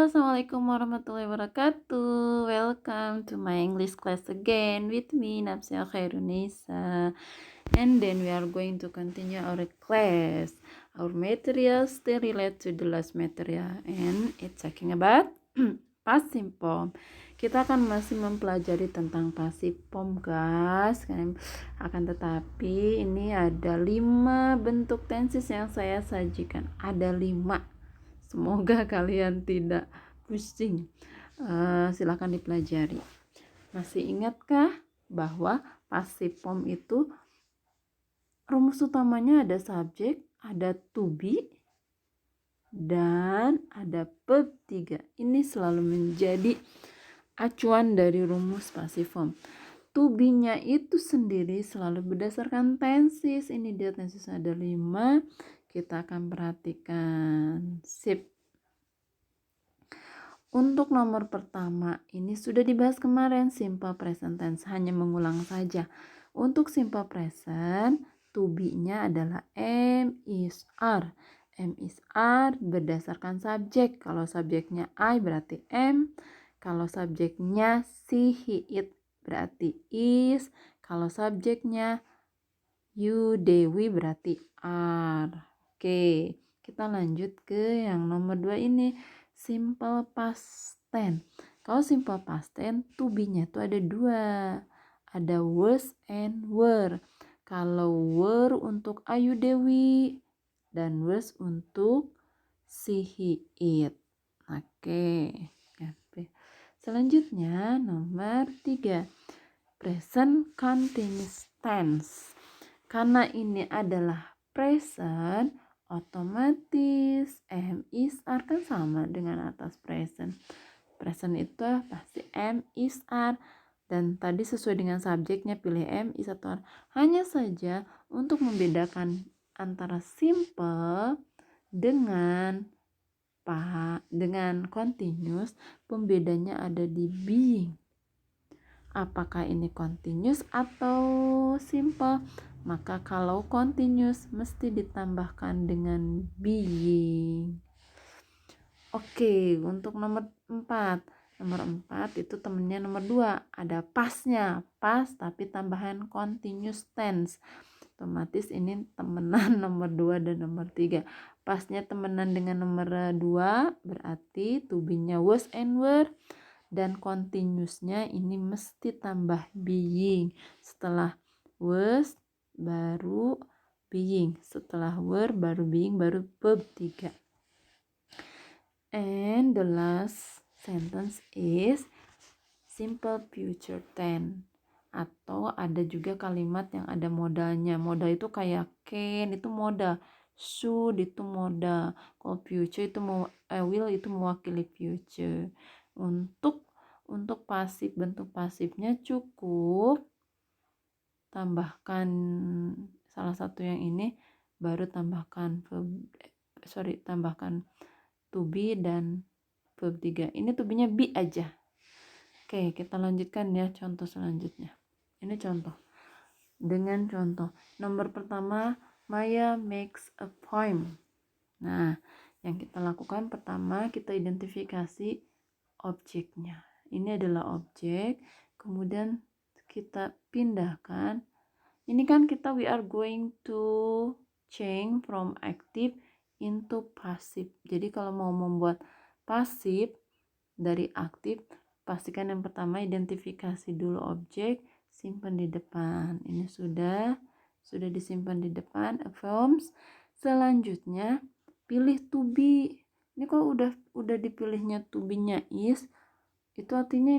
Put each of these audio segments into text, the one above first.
Halo, assalamualaikum warahmatullahi wabarakatuh. Welcome to my English class again with me, Napsia Khairunisa. And then we are going to continue our class. Our material still relate to the last material, and it's talking about past simple. Kita akan masih mempelajari tentang passive form, guys. Akan tetapi ini ada 5 bentuk tenses yang saya sajikan. Ada 5. Semoga kalian tidak pusing. Silahkan dipelajari. Masih ingatkah bahwa passive form itu rumus utamanya ada subjek, ada to be, dan ada verb 3. Ini selalu menjadi acuan dari rumus passive form. To be-nya itu sendiri selalu berdasarkan tenses. Ini dia tenses ada 5. Kita akan perhatikan. Sip. Untuk nomor pertama, ini sudah dibahas kemarin, simple present tense, hanya mengulang saja. Untuk simple present, to be-nya adalah am, is, are. Am, is, are berdasarkan subjek. Kalau subjeknya I berarti am. Kalau subjeknya she, he, it berarti is. Kalau subjeknya you, they, we berarti are. Oke, kita lanjut ke yang nomor 2 ini. Simple past tense. Kalau simple past tense, to be-nya itu ada 2. Ada was and were. Kalau were untuk Ayu Dewi dan was untuk si, he, it. Oke. Selanjutnya nomor 3. Present continuous tense. Karena ini adalah present, otomatis am, is, are kan sama dengan atas present. Present itu pasti am, is, are. Dan tadi sesuai dengan subjeknya pilih am, is, atau are. Hanya saja untuk membedakan antara simple dengan continuous, pembedanya ada di being. Apakah ini continuous atau simple? Maka kalau continuous mesti ditambahkan dengan being. Oke, untuk nomor 4. Nomor 4 itu temennya nomor 2. Ada pastnya. Past tapi tambahan continuous tense. Otomatis ini temenan nomor 2 dan nomor 3. Pastnya temenan dengan nomor 2 berarti to be-nya was and were. Dan continuousnya ini mesti tambah being. Setelah was baru being, setelah were baru being, baru verb 3. And the last sentence is simple future tense. Atau ada juga kalimat yang ada modalnya. Modal itu kayak can itu modal, should itu modal. Kalau future itu will itu mewakili future. Untuk pasif, bentuk pasifnya cukup tambahkan salah satu yang ini, baru tambahkan to be dan verb 3. Ini to be-nya be aja. Oke, kita lanjutkan ya contoh selanjutnya. Ini contoh. Dengan contoh nomor pertama, Maya makes a poem. Nah, yang kita lakukan pertama, kita identifikasi objeknya. Ini adalah objek, kemudian kita pindahkan. Ini kan we are going to change from active into passive. Jadi kalau mau membuat pasif dari aktif, pastikan yang pertama identifikasi dulu objek, simpan di depan. Ini sudah disimpan di depan, affirms. Selanjutnya pilih to be. Ini kalau udah dipilihnya to be-nya is, itu artinya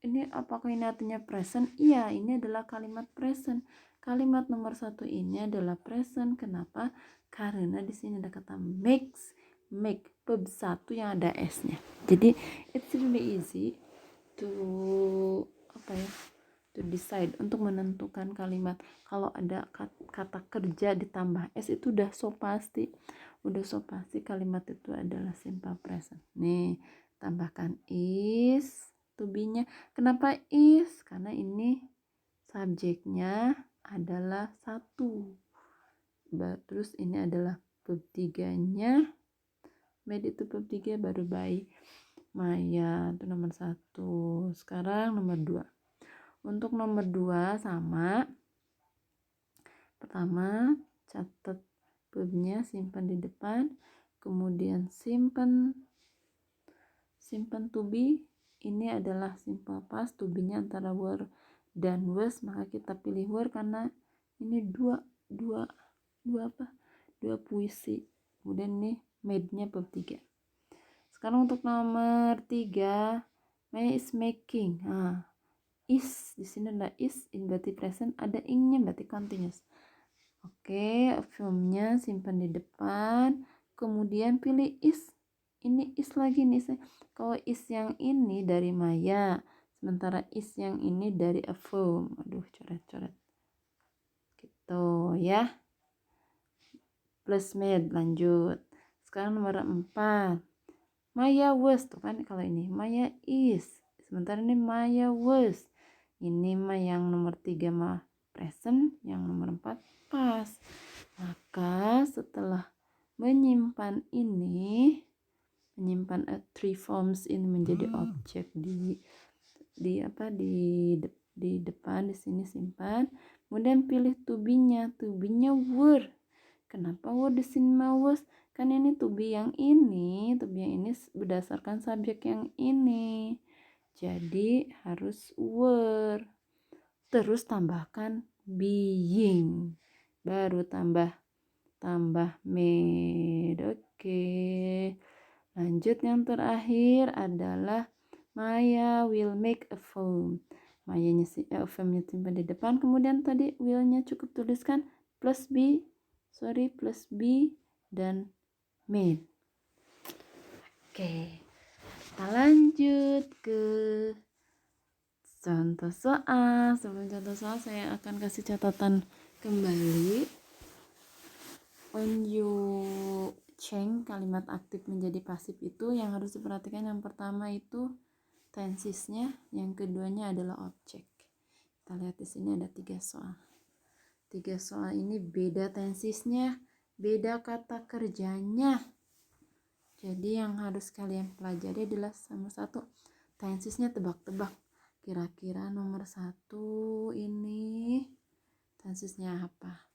ini apakah ini artinya present? Iya, ini adalah kalimat present. Kalimat nomor 1 ini adalah present. Kenapa? Karena di sini ada kata make verb 1 yang ada s-nya. Jadi it's really easy to decide, untuk menentukan kalimat. Kalau ada kata kerja ditambah s itu udah so pasti kalimat itu adalah simple present. Nih, tambahkan is to be-nya. Kenapa is? Karena ini subjeknya adalah 1. Terus ini adalah verb 3-nya. Made itu verb 3 baru by. Maya itu nomor 1. Sekarang nomor 2. Untuk nomor 2 sama. Pertama, catat verbnya, simpan di depan. Kemudian simpan to be. Ini adalah simple past, to be-nya antara were dan was, maka kita pilih were karena ini dua puisi. Kemudian ini made-nya verb 3. Sekarang untuk nomor 3, Maya is making. Is di sini ada is in berarti present, ada ing-nya berarti continuous. Oke, verbnya simpan di depan. Kemudian pilih is. Ini is lagi nih. Kalau is yang ini dari Maya, sementara is yang ini dari a verb. Aduh, coret-coret. Gitu ya. Plus made, lanjut. Sekarang nomor 4. Maya was, tuh kan kalau ini Maya is. Sementara ini Maya was. Ini mah yang nomor 3 mah present, yang nomor 4 past. Maka setelah menyimpan three forms ini menjadi objek di depan, di sini simpan. Kemudian pilih to be-nya were. Kenapa were di sini mah was? Kan ini to be yang ini berdasarkan subjek yang ini. Jadi harus were. Terus tambahkan being. Baru tambah made. Oke. Lanjut, yang terakhir adalah Maya will make a film. Mayanya filmnya simpan di depan. Kemudian tadi will-nya cukup tuliskan plus B dan made. Oke. Kita lanjut ke contoh soal. Sebelum contoh soal, saya akan kasih catatan kembali. When you change kalimat aktif menjadi pasif itu yang harus diperhatikan, yang pertama itu tensesnya, yang keduanya adalah objek. Kita lihat di sini ada 3 soal. 3 soal ini beda tensesnya, beda kata kerjanya. Jadi yang harus kalian pelajari adalah nomor 1, tensesnya tebak-tebak. Kira-kira nomor 1 ini tensesnya apa?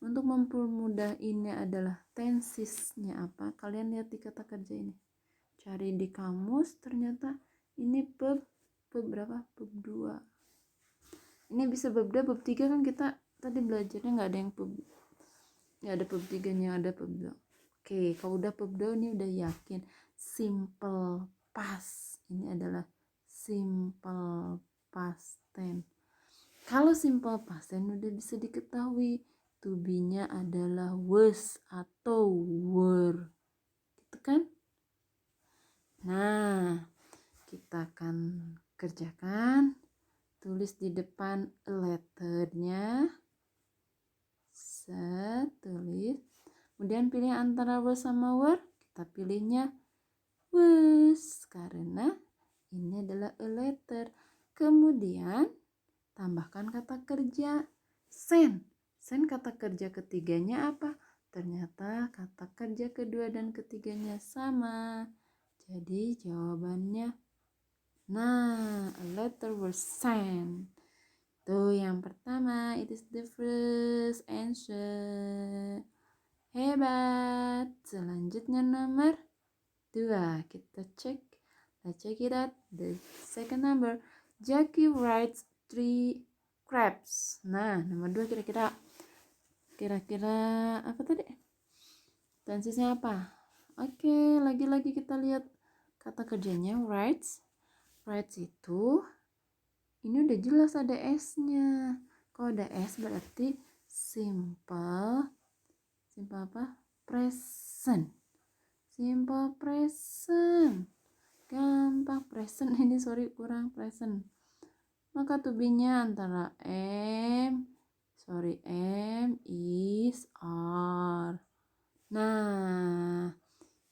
Untuk mempermudah ini adalah tensesnya apa? Kalian lihat di kata kerja ini. Cari di kamus, ternyata ini verb berapa? Verb 2. Ini bisa verb 2, verb 3 kan kita tadi belajarnya nggak ada verb 3-nya, ada verb 2. Oke, kalau udah verb 2 ini udah yakin. Simple past. Ini adalah simple past tense. Kalau simple past tense udah bisa diketahui. To be-nya adalah was atau were. Gitu kan? Nah, kita akan kerjakan. Tulis di depan letternya. Tulis. Kemudian pilih antara was sama were. Kita pilihnya was karena ini adalah a letter. Kemudian tambahkan kata kerja send. Send kata kerja ketiganya apa? Ternyata kata kerja kedua dan ketiganya sama. Jadi jawabannya, a letter was sent. Tuh yang pertama, it is the first answer. Hebat. Selanjutnya nomor 2. Kita cek. Let's check it out. The second number. Jackie writes 3 crabs. Nah, nomor 2 kira-kira apa tadi? Tensesnya apa? Oke, lagi-lagi kita lihat kata kerjanya. Writes itu ini udah jelas ada S-nya. Kalau ada S berarti simple apa? Present. Simple present. Gampang. Present ini kurang present. Maka to be-nya antara am, is, are. Nah,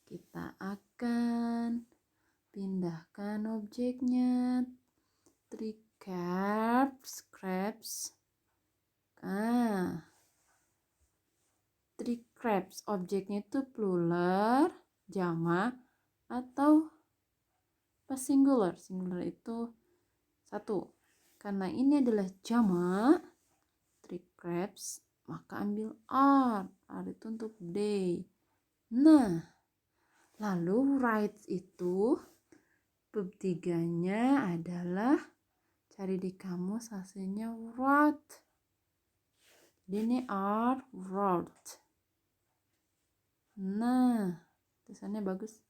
kita akan pindahkan objeknya. 3 crabs. 3 crabs. Objeknya itu plural, jamak, atau singular? Singular itu satu. Karena ini adalah jamak 3 crabs, maka ambil are. Are itu untuk they. Nah, lalu write itu verb 3-nya adalah, cari di kamus hasilnya wrote. Jadi ini are wrote. Nah, tulisannya bagus.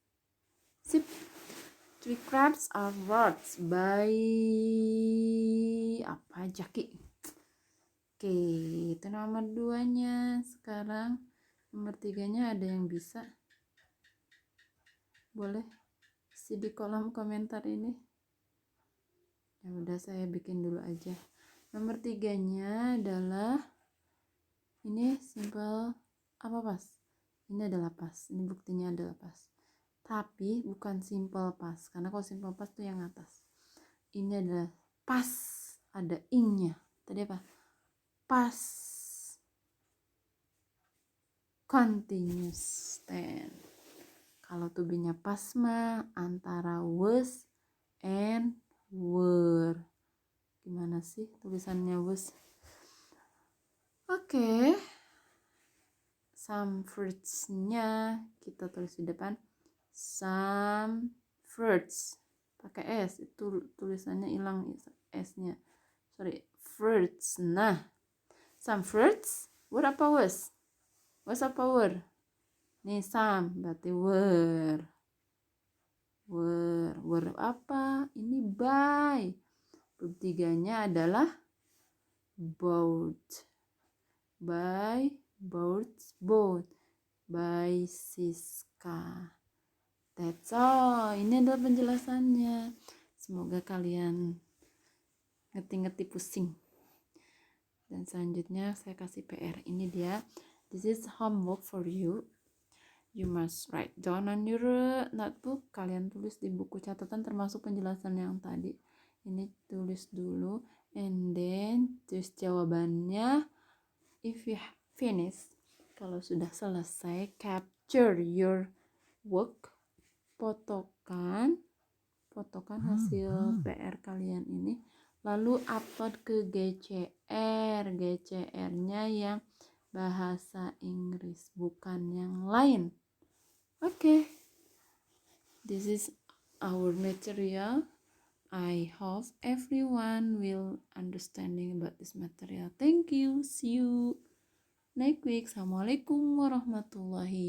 Sip. 3 crabs are wrote by apa Jaki. Oke, itu nomor 2-nya. Sekarang nomor 3-nya ada yang bisa? Boleh isi di kolom komentar ini. Ya udah, saya bikin dulu aja. Nomor 3-nya adalah ini simple apa pas? Ini adalah pas. Ini buktinya adalah pas. Tapi bukan simple pas, karena kalau simple pas tuh yang atas. Ini adalah pas, ada ing-nya. Tadi apa? Pas continuous tense. Kalau to be-nya pas mah antara was and were. Gimana sih tulisannya was? Oke. Some fruits-nya kita tulis di depan. Some fruits. Pakai S, itu tulisannya hilang S-nya. Sorry, fruits. Nah, some fruits. Were apa was? Was apa were? Nih some, berarti were. Were apa? Ini by. Verb 3-nya adalah bought. By, bought. By Siska. That's all. Ini adalah penjelasannya. Semoga kalian ngerti-ngerti pusing. Dan selanjutnya saya kasih PR. Ini dia. This is homework for you. You must write down on your notebook. Kalian tulis di buku catatan termasuk penjelasan yang tadi. Ini tulis dulu. And then tulis jawabannya. If you finish, kalau sudah selesai, capture your work. Fotokan hasil PR kalian ini, lalu upload ke GCR-nya yang bahasa Inggris, bukan yang lain. Okay, this is our material. I hope everyone will understanding about this material. Thank you. See you next week. Assalamualaikum warahmatullahi